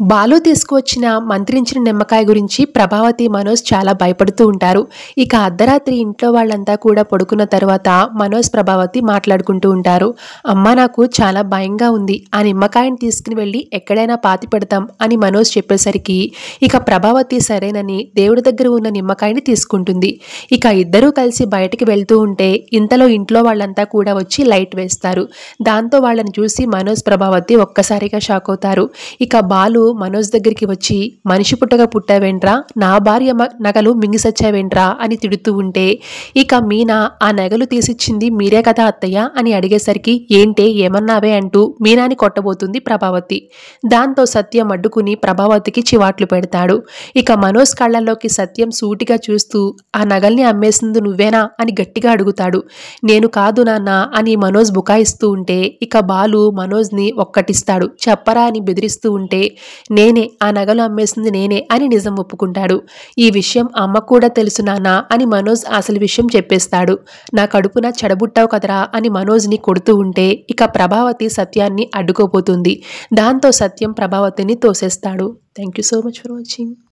బాలు తీసుకువచ్చిన మంత్రించిన నిమ్మకాయ గురించి ప్రభావతి, మనోజ్ చాలా భయపడుతూ ఉంటారు. ఇక అర్ధరాత్రి ఇంట్లో వాళ్ళంతా కూడా పడుకున్న తర్వాత మనోజ్, ప్రభావతి మాట్లాడుకుంటూ ఉంటారు. అమ్మ, నాకు చాలా భయంగా ఉంది. ఆ నిమ్మకాయని తీసుకుని వెళ్ళి ఎక్కడైనా పాతి పెడతాం అని మనోజ్ చెప్పేసరికి ఇక ప్రభావతి సరేనని దేవుడి దగ్గర ఉన్న నిమ్మకాయని తీసుకుంటుంది. ఇక ఇద్దరూ కలిసి బయటికి వెళ్తూ ఉంటే ఇంతలో ఇంట్లో వాళ్ళంతా కూడా వచ్చి లైట్ వేస్తారు. దాంతో వాళ్ళని చూసి మనోజ్, ప్రభావతి ఒక్కసారిగా షాక్ అవుతారు. ఇక బాలు మనోజ్ దగ్గరికి వచ్చి, మనిషి పుట్టగా పుట్టావేంట్రా, నా భార్య నగలు మింగిసచ్చావేంట్రా అని తిడుతూ ఉంటే ఇక మీనా, ఆ నగలు తీసిచ్చింది మీరే కదా అత్తయ్య అని అడిగేసరికి ఏంటే ఏమన్నావే అంటూ మీనాని కొట్టబోతుంది ప్రభావతి. దాంతో సత్యం అడ్డుకుని ప్రభావతికి చివాట్లు పెడతాడు. ఇక మనోజ్ కళ్ళల్లోకి సత్యం సూటిగా చూస్తూ, ఆ నగల్ని అమ్మేసింది నువ్వేనా అని గట్టిగా అడుగుతాడు. నేను కాదు నాన్న అని మనోజ్ బుకాయిస్తూ ఉంటే ఇక బాలు మనోజ్ని ఒక్కటిస్తాడు. చెప్పరా అని బెదిరిస్తూ ఉంటే నేనే, ఆ నగలు అమ్మేసింది నేనే అని నిజం ఒప్పుకుంటాడు. ఈ విషయం అమ్మ కూడా తెలుసు నాన్న అని మనోజ్ అసలు విషయం చెప్పేస్తాడు. నా కడుపున చెడబుట్టావు కదరా అని మనోజ్ని కొడుతూ ఉంటే ఇక ప్రభావతి సత్యాన్ని అడ్డుకోపోతుంది. దాంతో సత్యం ప్రభావతిని తోసేస్తాడు. Thank you so much for watching.